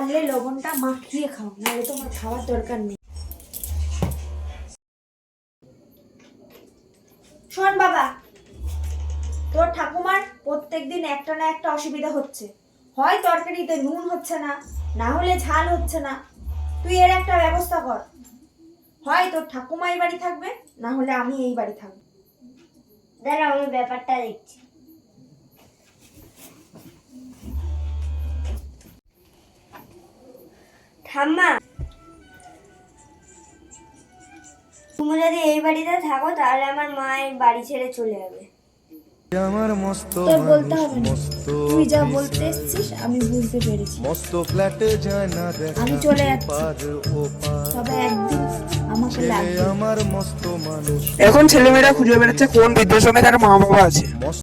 পারলে লবণটা মাখিয়ে খাও, নাহলে তোমার খাওয়ার দরকার নেই। শোন বাবা, তোর ঠাকুমার প্রত্যেকদিন একটা না একটা অসুবিধা হচ্ছে। হয় তরকারিতে নুন হচ্ছে না, না হলে ঝাল হচ্ছে না। তুই এর একটা ব্যবস্থা কর। হয় তোর ঠাকুমা এই বাড়ি থাকবে, না হলে আমি এই বাড়ি থাকবো। দাঁড়াও, আমি ব্যাপারটা দেখছি। ঠাম্মা, তুমি যদি এই বাড়িতে থাকো তাহলে আমার মা এই বাড়ি ছেড়ে চলে যাবে। তোর বলতে হবে না, তুই যা বলতে এসেছিস আমি বুঝতে পেরেছি। আমি চলে যাচ্ছি, তবে একদিন আমাকে লাগবে। এখন ছেলেমেয়েরা খুঁজে বেড়াচ্ছে কোন বৃদ্ধাশ্রমে তার মা বাবা আছে।